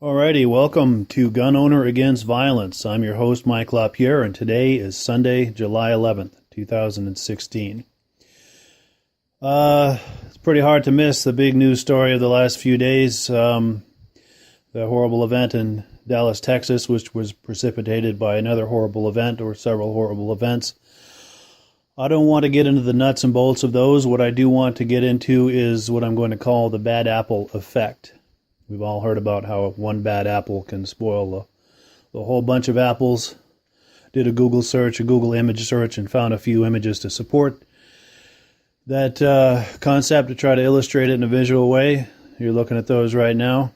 Alrighty, welcome to Gun Owner Against Violence. I'm your host, Mike LaPierre, and today is Sunday, July 11th, 2016. It's pretty hard to miss the big news story of the last few days, the horrible event in Dallas, Texas, which was precipitated by another horrible event or several horrible events. I don't want to get into the nuts and bolts of those. What I do want to get into is what I'm going to call the bad apple effect. We've all heard about how one bad apple can spoil the whole bunch of apples. Did a Google search, a Google image search, and found a few images to support that concept to try to illustrate it in a visual way. You're looking at those right now.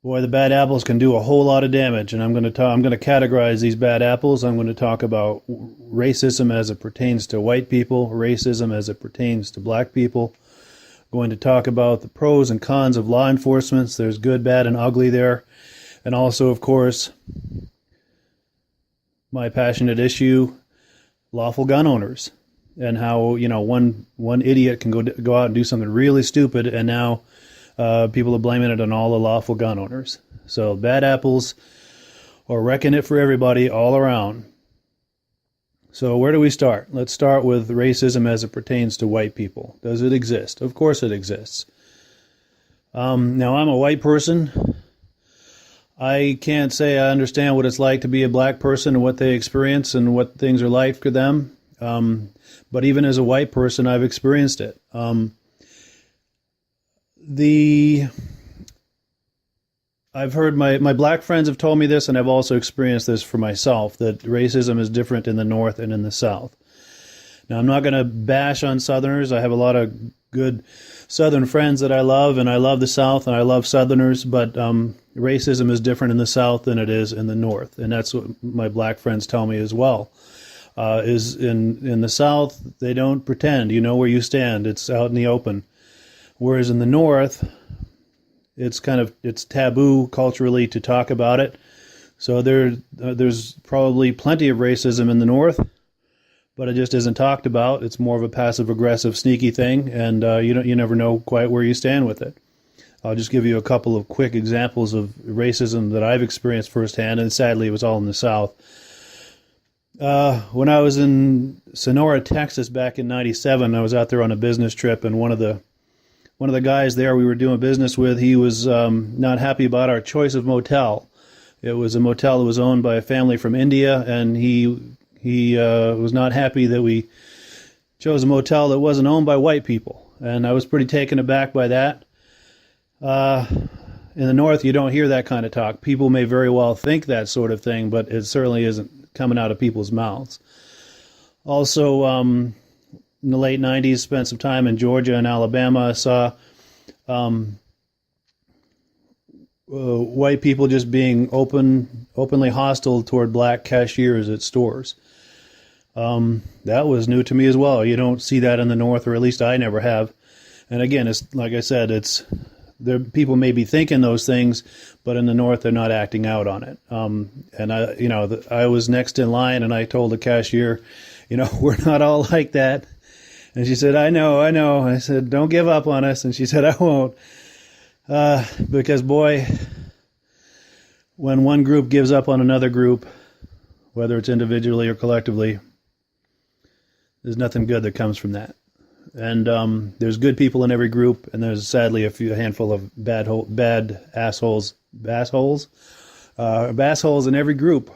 Boy, the bad apples can do a whole lot of damage, and I'm going to categorize these bad apples. I'm going to talk about racism as it pertains to white people, racism as it pertains to black people. I'm going to talk about the pros and cons of law enforcement. There's good, bad, and ugly there. And also, of course, my passionate issue, lawful gun owners, and how, one idiot can go out and do something really stupid, and now people are blaming it on all the lawful gun owners. So bad apples are wrecking it for everybody all around. So where do we start? Let's start with racism as it pertains to white people. Does it exist? Of course it exists. Now, I'm a white person. I can't say I understand what it's like to be a black person and what they experience and what things are like for them. But even as a white person, I've experienced it. I've heard my black friends have told me this, and I've also experienced this for myself, that racism is different in the North and in the South. Now, I'm not going to bash on Southerners. I have a lot of good Southern friends that I love, and I love the South, and I love Southerners, but racism is different in the South than it is in the North, and that's what my black friends tell me as well. Is in the South, they don't pretend. You know where you stand. It's out in the open. Whereas in the North, it's taboo culturally to talk about it. So there's probably plenty of racism in the North, but it just isn't talked about. It's more of a passive-aggressive, sneaky thing, and you never know quite where you stand with it. I'll just give you a couple of quick examples of racism that I've experienced firsthand, and sadly it was all in the South. When I was in Sonora, Texas back in '97, I was out there on a business trip, and one of the guys there we were doing business with, he was not happy about our choice of motel. It was a motel that was owned by a family from India, and he was not happy that we chose a motel that wasn't owned by white people. And I was pretty taken aback by that. In the North, you don't hear that kind of talk. People may very well think that sort of thing, but it certainly isn't coming out of people's mouths. Also, in the late 90s, spent some time in Georgia and Alabama. I saw white people just being openly hostile toward black cashiers at stores. That was new to me as well. You don't see that in the North, or at least I never have. And again, it's like I said, people may be thinking those things, but in the North, they're not acting out on it. And I was next in line, and I told the cashier, we're not all like that. And she said, I know. I said, don't give up on us. And she said, I won't. Because, boy, when one group gives up on another group, whether it's individually or collectively, there's nothing good that comes from that. And there's good people in every group, and there's sadly a handful of bad assholes in every group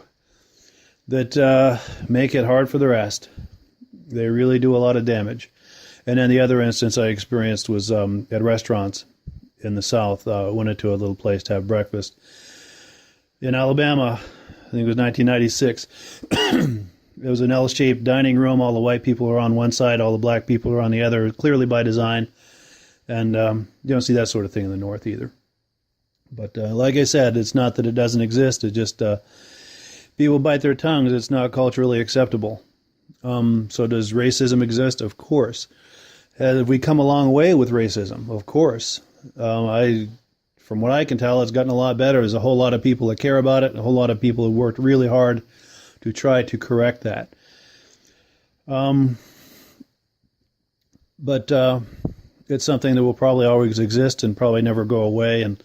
that make it hard for the rest. They really do a lot of damage. And then the other instance I experienced was at restaurants in the South. I went into a little place to have breakfast. In Alabama, I think it was 1996, it was an L-shaped dining room. All the white people are on one side, all the black people are on the other, clearly by design. And you don't see that sort of thing in the North either. But like I said, it's not that it doesn't exist. It's just people bite their tongues. It's not culturally acceptable. So does racism exist? Of course. Have we come a long way with racism? Of course. From what I can tell, it's gotten a lot better. There's a whole lot of people that care about it, and a whole lot of people who worked really hard to try to correct that. But it's something that will probably always exist and probably never go away. And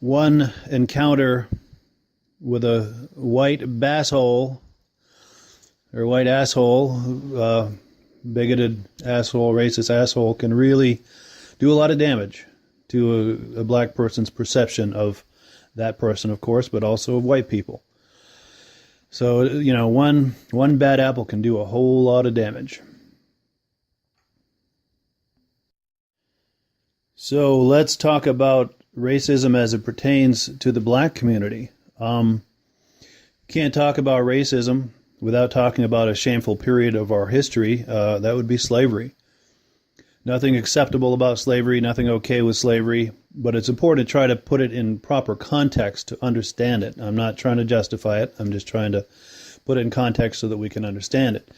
one encounter with a white basshole or white asshole, bigoted asshole, racist asshole, can really do a lot of damage to a black person's perception of that person, of course, but also of white people. So, one bad apple can do a whole lot of damage. So let's talk about racism as it pertains to the black community. Can't talk about racism without talking about a shameful period of our history. That would be slavery. Nothing acceptable about slavery, nothing okay with slavery, but it's important to try to put it in proper context to understand it. I'm not trying to justify it. I'm just trying to put it in context so that we can understand it.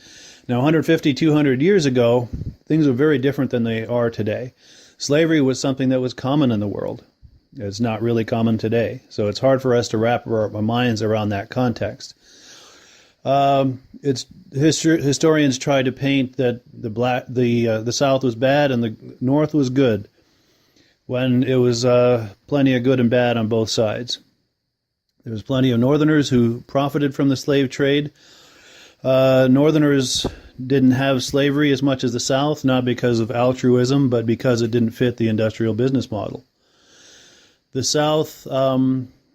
Now, 150, 200 years ago, things were very different than they are today. Slavery was something that was common in the world. It's not really common today, so it's hard for us to wrap our minds around that context. Historians try to paint that the South was bad and the North was good, when it was plenty of good and bad on both sides. There was plenty of Northerners who profited from the slave trade. Northerners didn't have slavery as much as the South, not because of altruism, but because it didn't fit the industrial business model. The South,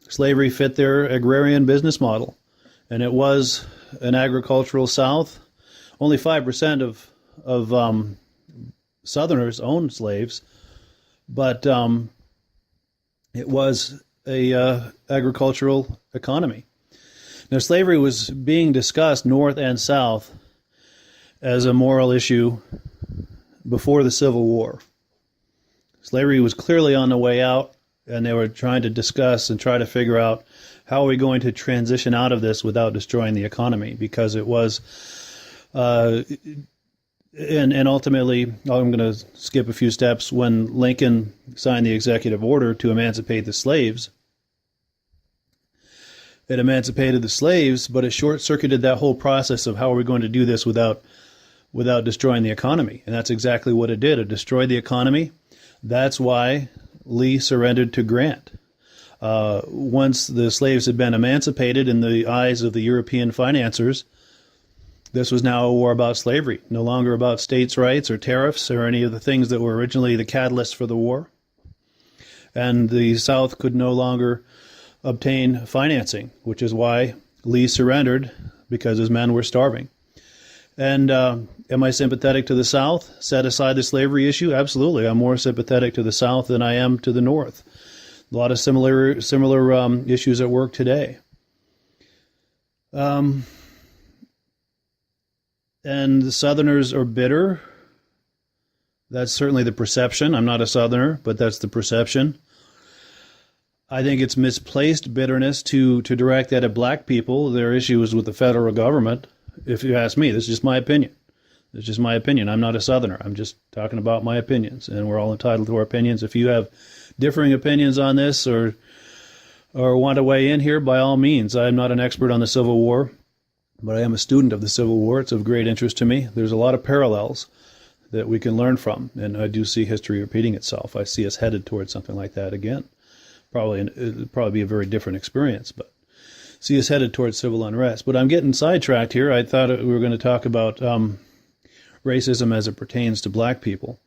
slavery fit their agrarian business model, and it was an agricultural South. Only 5% of Southerners owned slaves, but it was a agricultural economy. Now, slavery was being discussed North and South as a moral issue before the Civil War. Slavery was clearly on the way out, and they were trying to discuss and try to figure out how are we going to transition out of this without destroying the economy, because it was, and ultimately, I'm going to skip a few steps, when Lincoln signed the executive order to emancipate the slaves. It emancipated the slaves, but it short-circuited that whole process of how are we going to do this without destroying the economy. And that's exactly what it did. It destroyed the economy. That's why Lee surrendered to Grant. Once the slaves had been emancipated in the eyes of the European financiers, this was now a war about slavery, no longer about states' rights or tariffs or any of the things that were originally the catalyst for the war. And the South could no longer obtain financing, which is why Lee surrendered, because his men were starving. And am I sympathetic to the South? Set aside the slavery issue? Absolutely. I'm more sympathetic to the South than I am to the North. A lot of similar issues at work today. And the Southerners are bitter. That's certainly the perception. I'm not a Southerner, but that's the perception. I think it's misplaced bitterness to direct that at black people. Their issue is with the federal government. If you ask me, this is just my opinion. It's just my opinion. I'm not a Southerner. I'm just talking about my opinions, and we're all entitled to our opinions. If you have differing opinions on this or want to weigh in here, by all means. I'm not an expert on the Civil War, but I am a student of the Civil War. It's of great interest to me. There's a lot of parallels that we can learn from, and I do see history repeating itself. I see us headed towards something like that again. It'll probably be a very different experience, but see us headed towards civil unrest. But I'm getting sidetracked here. I thought we were going to talk about racism as it pertains to black people.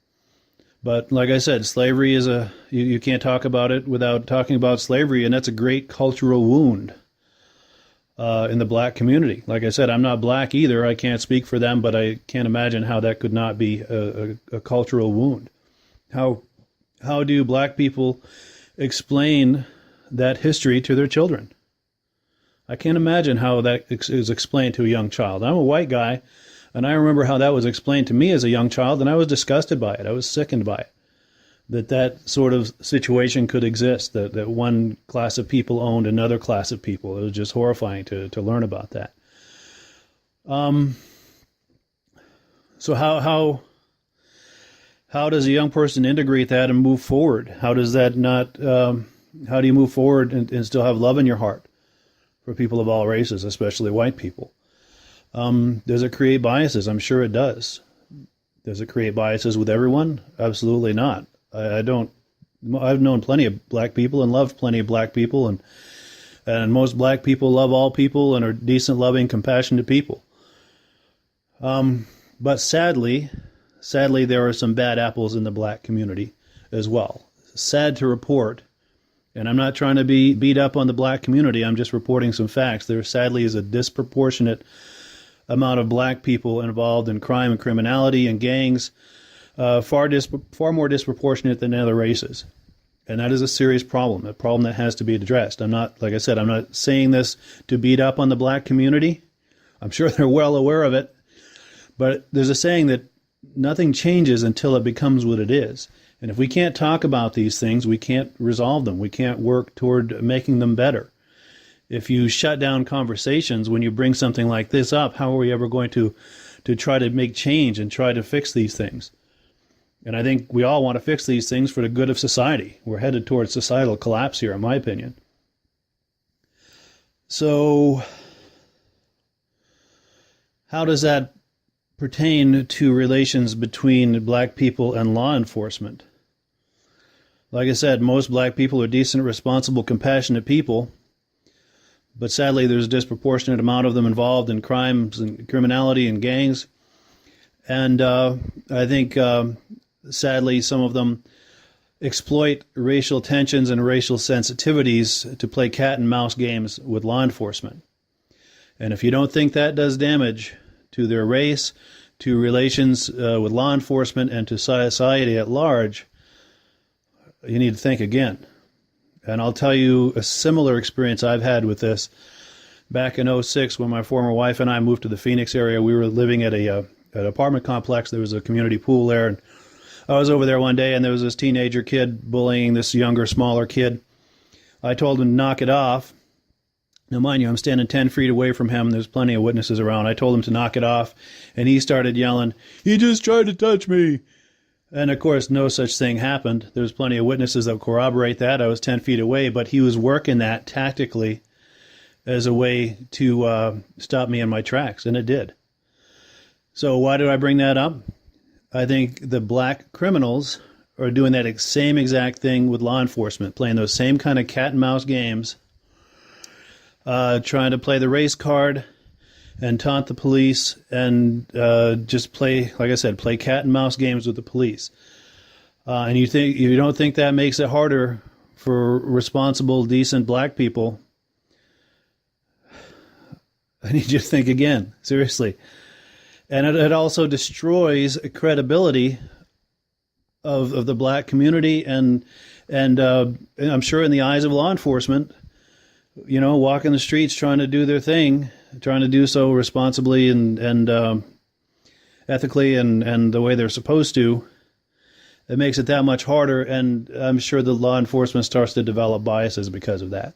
But like I said, slavery is you can't talk about it without talking about slavery, and that's a great cultural wound in the black community. Like I said, I'm not black either. I can't speak for them, but I can't imagine how that could not be a cultural wound. How do black people explain that history to their children? I can't imagine how that is explained to a young child. I'm a white guy, and I remember how that was explained to me as a young child, and I was disgusted by it. I was sickened by it. That sort of situation could exist, that one class of people owned another class of people. It was just horrifying to learn about that. So how does a young person integrate that and move forward? How does that not? How do you move forward and still have love in your heart for people of all races, especially white people? Does it create biases? I'm sure it does. Does it create biases with everyone? Absolutely not. I don't I've known plenty of black people and loved plenty of black people, and most black people love all people and are decent, loving, compassionate people. But sadly, there are some bad apples in the black community as well. Sad to report, and I'm not trying to beat up on the black community. I'm just reporting some facts. There sadly is a disproportionate amount of black people involved in crime and criminality and gangs, far more disproportionate than other races. And that is a serious problem, a problem that has to be addressed. I'm not, like I said, I'm not saying this to beat up on the black community. I'm sure they're well aware of it. But there's a saying that nothing changes until it becomes what it is. And if we can't talk about these things, we can't resolve them. We can't work toward making them better. If you shut down conversations when you bring something like this up, how are we ever going to try to make change and try to fix these things? And I think we all want to fix these things for the good of society. We're headed towards societal collapse here, in my opinion. So, how does that pertain to relations between black people and law enforcement? Like I said, most black people are decent, responsible, compassionate people. But sadly, there's a disproportionate amount of them involved in crimes and criminality and gangs. And I think, sadly, some of them exploit racial tensions and racial sensitivities to play cat and mouse games with law enforcement. And if you don't think that does damage to their race, to relations with law enforcement, and to society at large, you need to think again. And I'll tell you a similar experience I've had with this. Back in '06, when my former wife and I moved to the Phoenix area, we were living at an apartment complex. There was a community pool there, and I was over there one day, and there was this teenager kid bullying this younger, smaller kid. I told him to knock it off. Now, mind you, I'm standing 10 feet away from him. There's plenty of witnesses around. I told him to knock it off, and he started yelling, "He just tried to touch me." And, of course, no such thing happened. There's plenty of witnesses that corroborate that. I was 10 feet away, but he was working that tactically as a way to stop me in my tracks, and it did. So why did I bring that up? I think the black criminals are doing that same exact thing with law enforcement, playing those same kind of cat and mouse games, trying to play the race card and taunt the police and just play, like I said, play cat and mouse games with the police. And you don't think that makes it harder for responsible, decent black people? I need you to think again, seriously. And it also destroys credibility of the black community, and I'm sure in the eyes of law enforcement, walking the streets trying to do their thing, trying to do so responsibly and ethically and the way they're supposed to, it makes it that much harder, and I'm sure the law enforcement starts to develop biases because of that.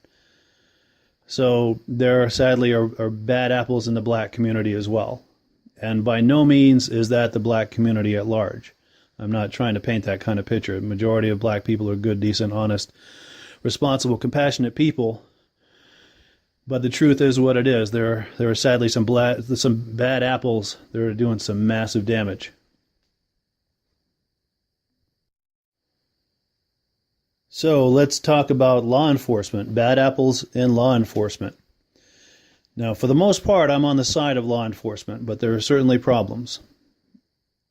So there sadly are bad apples in the black community as well. And by no means is that the black community at large. I'm not trying to paint that kind of picture. The majority of black people are good, decent, honest, responsible, compassionate people. But the truth is what it is. There are sadly some bad apples that are doing some massive damage. So let's talk about law enforcement, bad apples in law enforcement. Now, for the most part, I'm on the side of law enforcement, but there are certainly problems.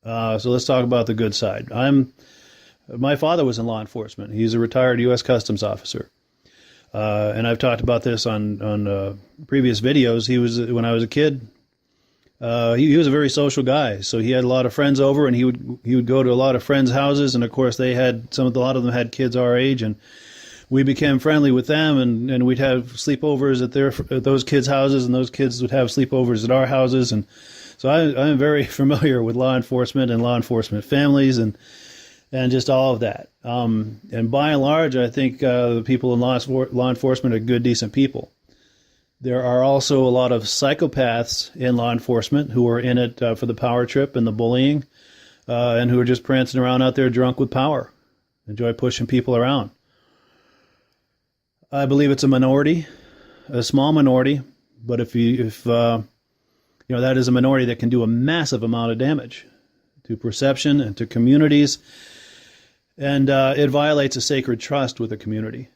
So let's talk about the good side. My father was in law enforcement. He's a retired U.S. Customs officer. And I've talked about this on previous videos. When I was a kid, he was a very social guy. So he had a lot of friends over, and he would go to a lot of friends' houses. And of course, a lot of them had kids our age, and we became friendly with them. And we'd have sleepovers at those kids' houses, and those kids would have sleepovers at our houses. And so I'm very familiar with law enforcement and law enforcement families and just all of that. And by and large, I think the people in law enforcement are good, decent people. There are also a lot of psychopaths in law enforcement who are in it for the power trip and the bullying, and who are just prancing around out there drunk with power, enjoy pushing people around. I believe it's a minority, a small minority, but if that is a minority that can do a massive amount of damage to perception and to communities. And it violates a sacred trust with the community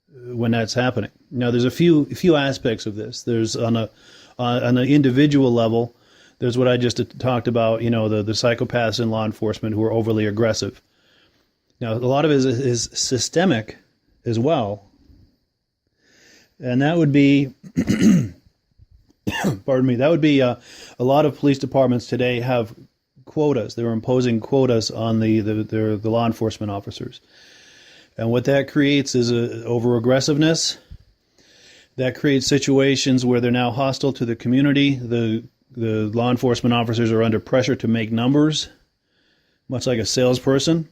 when that's happening. Now, there's a few aspects of this. There's on an individual level, there's what I just talked about, the psychopaths in law enforcement who are overly aggressive. Now, a lot of it is systemic as well. And that would be, pardon me, that would be a lot of police departments today have quotas. They're imposing quotas on the law enforcement officers. And what that creates is over-aggressiveness. That creates situations where they're now hostile to the community. The law enforcement officers are under pressure to make numbers, much like a salesperson.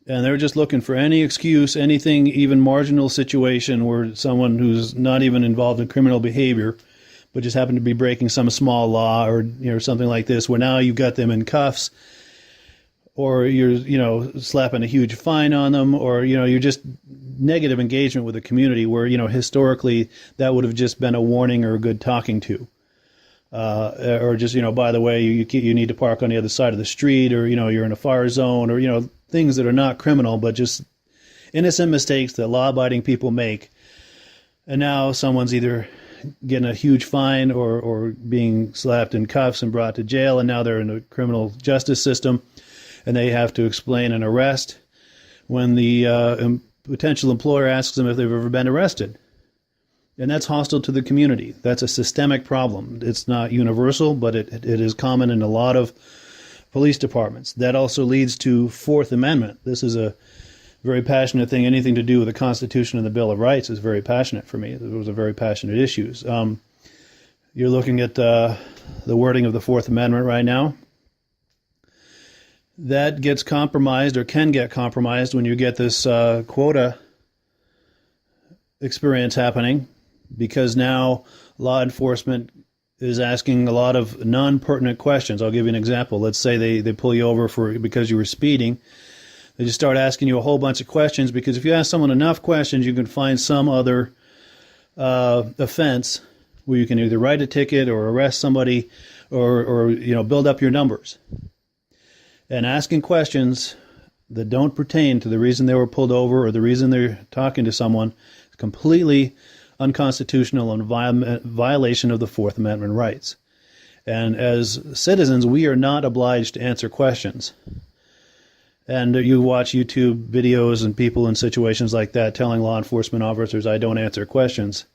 And they're just looking for any excuse, anything, even marginal situation where someone who's not even involved in criminal behavior, but just happened to be breaking some small law or something like this, where now you've got them in cuffs, or you're slapping a huge fine on them, or you're just negative engagement with the community where historically that would have just been a warning or a good talking to, or just by the way, you need to park on the other side of the street, or you're in a fire zone, or things that are not criminal but just innocent mistakes that law-abiding people make. And now someone's either getting a huge fine or being slapped in cuffs and brought to jail, and now they're in the criminal justice system, and they have to explain an arrest when the potential employer asks them if they've ever been arrested. And that's hostile to the community. That's a systemic problem. It's not universal, but it is common in a lot of police departments. That also leads to Fourth Amendment. This is a very passionate thing. Anything to do with the Constitution and the Bill of Rights is very passionate for me. Those are very passionate issues. You're looking at the wording of the Fourth Amendment right now. That gets compromised, or can get compromised, when you get this quota experience happening, because now law enforcement is asking a lot of non-pertinent questions. I'll give you an example. Let's say they pull you over because you were speeding. They just start asking you a whole bunch of questions, because if you ask someone enough questions, you can find some other offense where you can either write a ticket or arrest somebody or build up your numbers. And asking questions that don't pertain to the reason they were pulled over or the reason they're talking to someone is completely unconstitutional and violation of the Fourth Amendment rights. And as citizens, we are not obliged to answer questions. And you watch YouTube videos and people in situations like that telling law enforcement officers, I don't answer questions.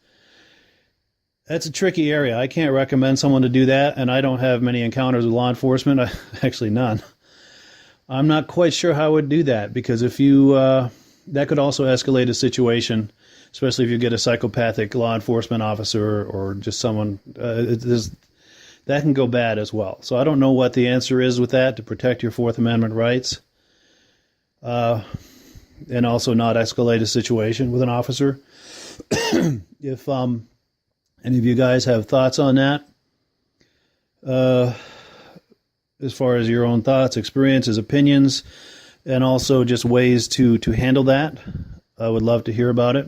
That's a tricky area. I can't recommend someone to do that, and I don't have many encounters with law enforcement. Actually, none. I'm not quite sure how I would do that, because if that could also escalate a situation, especially if you get a psychopathic law enforcement officer or just someone, that can go bad as well. So I don't know what the answer is with that to protect your Fourth Amendment rights, and also not escalate a situation with an officer. If any of you guys have thoughts on that, as far as your own thoughts, experiences, opinions, and also just ways to handle that, I would love to hear about it.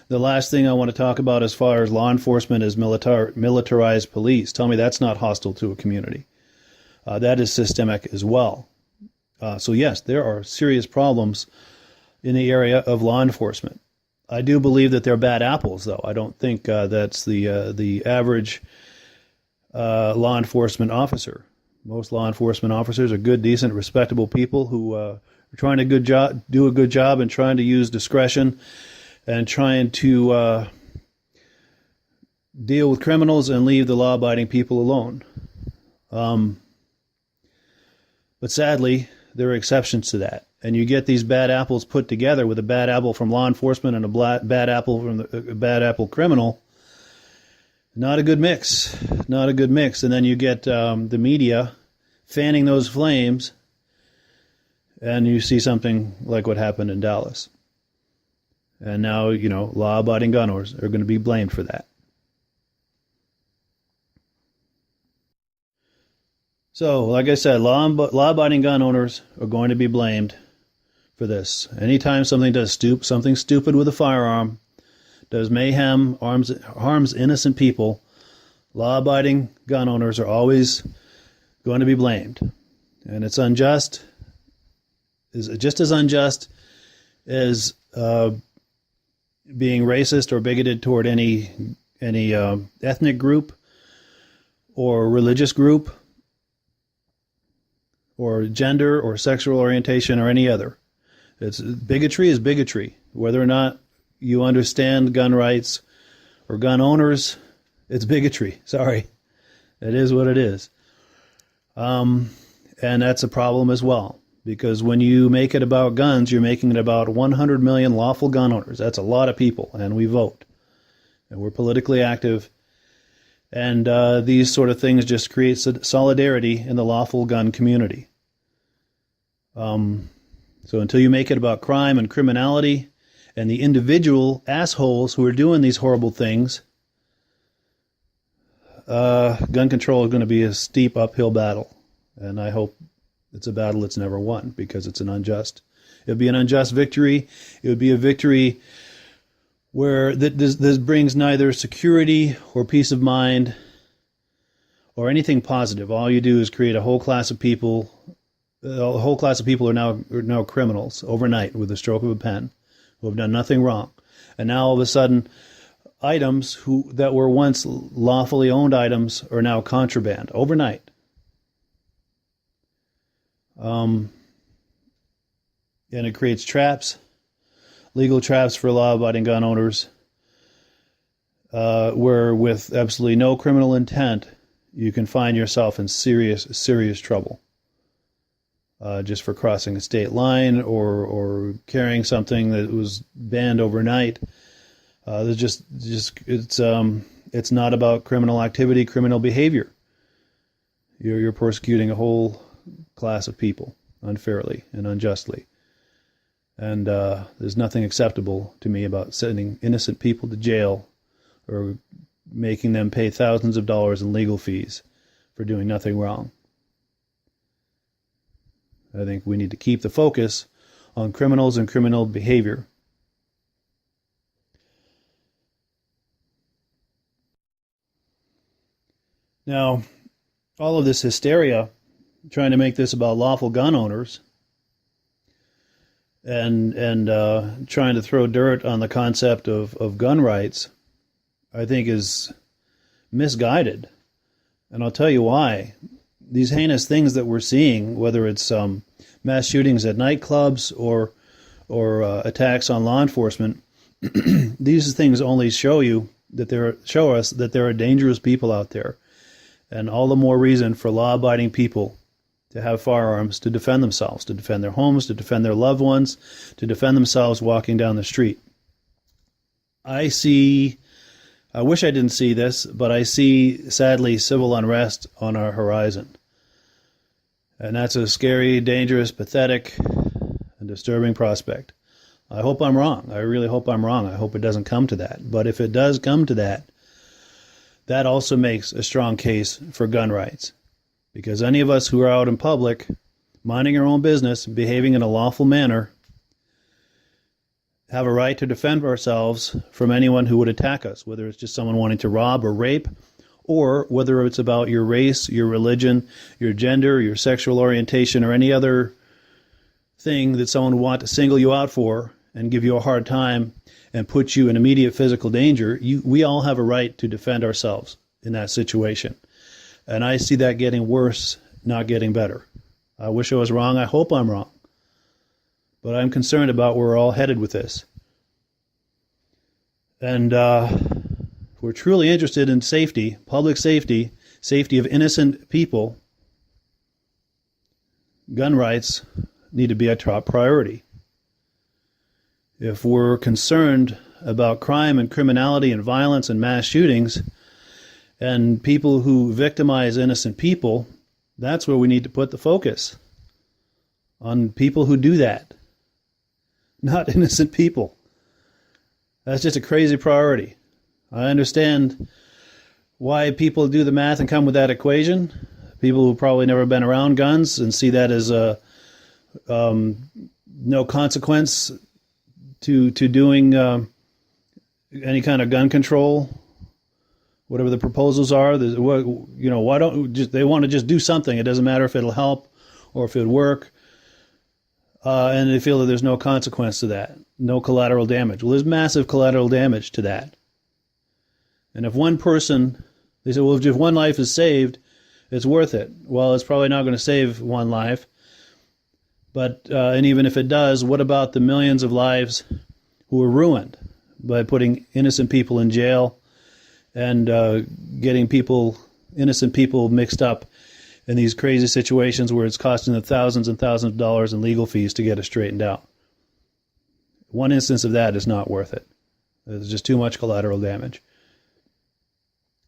The last thing I want to talk about as far as law enforcement is militarized police. Tell me that's not hostile to a community. That is systemic as well. So yes, there are serious problems in the area of law enforcement. I do believe that they're bad apples, though. I don't think that's the average law enforcement officer. Most law enforcement officers are good, decent, respectable people who are trying to do a good job and trying to use discretion and trying to deal with criminals and leave the law-abiding people alone. But sadly, there are exceptions to that. And you get these bad apples put together with a bad apple from law enforcement and a bad apple from a bad apple criminal. Not a good mix. Not a good mix. And then you get the media fanning those flames, and you see something like what happened in Dallas. And now, law-abiding gun owners are going to be blamed for that. So, like I said, law-abiding gun owners are going to be blamed for this. Anytime something does something stupid with a firearm, does mayhem, harms innocent people, law-abiding gun owners are always going to be blamed. And it's unjust, is just as unjust as being racist or bigoted toward any ethnic group or religious group or gender or sexual orientation or any other. Bigotry is bigotry. Whether or not you understand gun rights or gun owners, it's bigotry. Sorry. It is what it is. And that's a problem as well. Because when you make it about guns, you're making it about 100 million lawful gun owners. That's a lot of people, and we vote. And we're politically active. And these sort of things just create solidarity in the lawful gun community. So until you make it about crime and criminality and the individual assholes who are doing these horrible things, gun control is going to be a steep uphill battle. And I hope it's a battle that's never won, because it's an unjust. It would be an unjust victory. It would be a victory where this brings neither security or peace of mind or anything positive. All you do is create a whole class of people. A whole class of people are now criminals overnight with the stroke of a pen, who have done nothing wrong. And now all of a sudden, items that were once lawfully owned items are now contraband overnight. And it creates traps, legal traps for law-abiding gun owners, where with absolutely no criminal intent, you can find yourself in serious trouble. Just for crossing a state line or carrying something that was banned overnight. It's not about criminal activity, criminal behavior. You're persecuting a whole class of people unfairly and unjustly. And there's nothing acceptable to me about sending innocent people to jail or making them pay thousands of dollars in legal fees for doing nothing wrong. I think we need to keep the focus on criminals and criminal behavior. Now, all of this hysteria, trying to make this about lawful gun owners and trying to throw dirt on the concept of gun rights, I think is misguided. And I'll tell you why. These heinous things that we're seeing, whether it's mass shootings at nightclubs or attacks on law enforcement, these things only show us that there are dangerous people out there, and all the more reason for law-abiding people to have firearms to defend themselves, to defend their homes, to defend their loved ones, to defend themselves walking down the street. I wish I didn't see this, but I see, sadly, civil unrest on our horizon. And that's a scary, dangerous, pathetic, and disturbing prospect. I hope I'm wrong. I really hope I'm wrong. I hope it doesn't come to that. But if it does come to that, that also makes a strong case for gun rights. Because any of us who are out in public, minding our own business, behaving in a lawful manner, have a right to defend ourselves from anyone who would attack us, whether it's just someone wanting to rob or rape, or whether it's about your race, your religion, your gender, your sexual orientation, or any other thing that someone would want to single you out for and give you a hard time and put you in immediate physical danger. We all have a right to defend ourselves in that situation. And I see that getting worse, not getting better. I wish I was wrong. I hope I'm wrong. But I'm concerned about where we're all headed with this. And if we're truly interested in safety, public safety, safety of innocent people, gun rights need to be a top priority. If we're concerned about crime and criminality and violence and mass shootings and people who victimize innocent people, that's where we need to put the focus, on people who do that, not innocent people. That's just a crazy priority. I understand why people do the math and come with that equation. People who've probably never been around guns and see that as a no consequence to doing any kind of gun control, whatever the proposals are. Why don't they want to just do something? It doesn't matter if it'll help or if it'll work. and they feel that there's no consequence to that, no collateral damage. Well, there's massive collateral damage to that. And if one person, they say, well, if one life is saved, it's worth it. Well, it's probably not going to save one life. But, and even if it does, what about the millions of lives who were ruined by putting innocent people in jail and getting innocent people mixed up in these crazy situations where it's costing them thousands and thousands of dollars in legal fees to get it straightened out? One instance of that is not worth it. There's just too much collateral damage.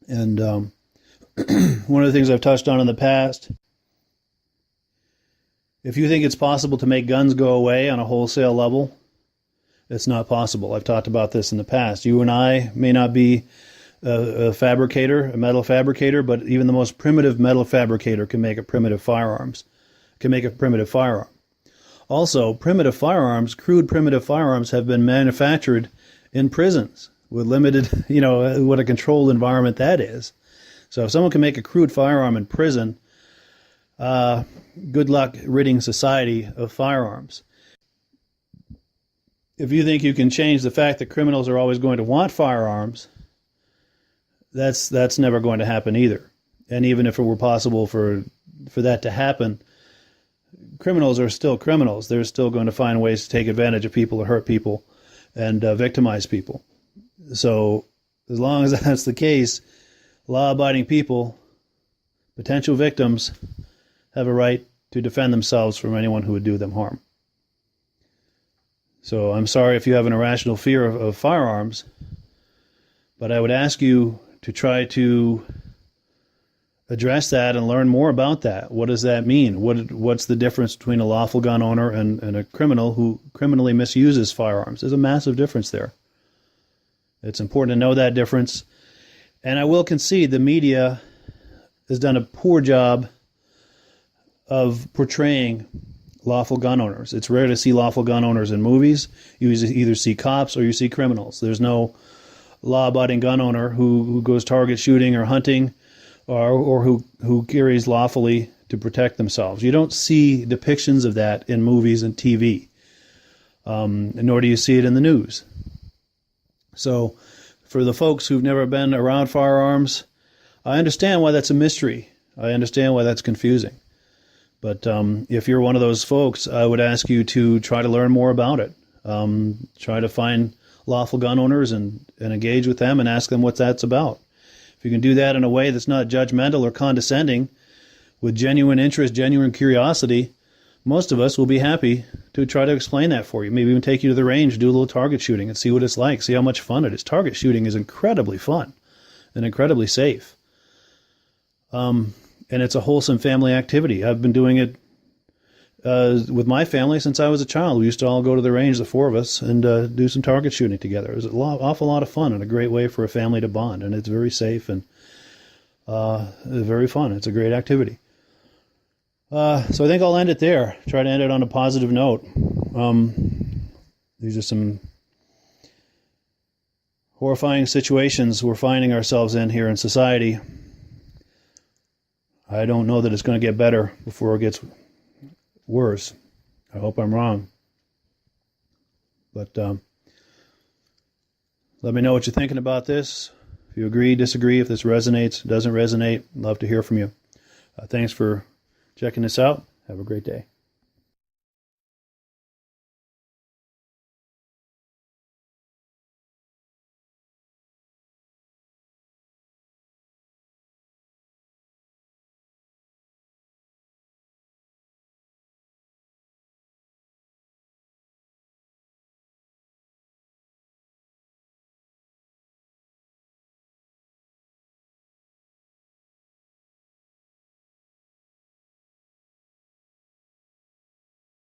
And one of the things I've touched on in the past, if you think it's possible to make guns go away on a wholesale level, it's not possible. I've talked about this in the past. You and I may not be a fabricator, a metal fabricator, but even the most primitive metal fabricator can make a primitive firearm. Also, primitive firearms, crude primitive firearms, have been manufactured in prisons with limited, what a controlled environment that is. So if someone can make a crude firearm in prison, good luck ridding society of firearms. If you think you can change the fact that criminals are always going to want firearms, that's never going to happen either. And even if it were possible for that to happen, criminals are still criminals. They're still going to find ways to take advantage of people or hurt people and victimize people. So as long as that's the case, law-abiding people, potential victims, have a right to defend themselves from anyone who would do them harm. So I'm sorry if you have an irrational fear of firearms, but I would ask you to try to address that and learn more about that. What does that mean? What's the difference between a lawful gun owner and a criminal who criminally misuses firearms? There's a massive difference there. It's important to know that difference. And I will concede the media has done a poor job of portraying lawful gun owners. It's rare to see lawful gun owners in movies. You either see cops or you see criminals. There's no law-abiding gun owner who goes target shooting or hunting or who carries lawfully to protect themselves. You don't see depictions of that in movies and TV, nor do you see it in the news. So for the folks who've never been around firearms, I understand why that's a mystery. I understand why that's confusing. But if you're one of those folks, I would ask you to try to learn more about it. Try to find lawful gun owners and engage with them and ask them what that's about. If you can do that in a way that's not judgmental or condescending, with genuine interest, genuine curiosity, most of us will be happy to try to explain that for you. Maybe even take you to the range, do a little target shooting and see what it's like, see how much fun it is. Target shooting is incredibly fun and incredibly safe. And it's a wholesome family activity. I've been doing it with my family since I was a child. We used to all go to the range, the four of us, and do some target shooting together. It was an awful lot of fun and a great way for a family to bond. And it's very safe and very fun. It's a great activity. So I think I'll end it there. Try to end it on a positive note. These are some horrifying situations we're finding ourselves in here in society. I don't know that it's going to get better before it gets worse. I hope I'm wrong. But let me know what you're thinking about this. If you agree, disagree, if this resonates, doesn't resonate, I'd love to hear from you. Thanks for checking this out. Have a great day.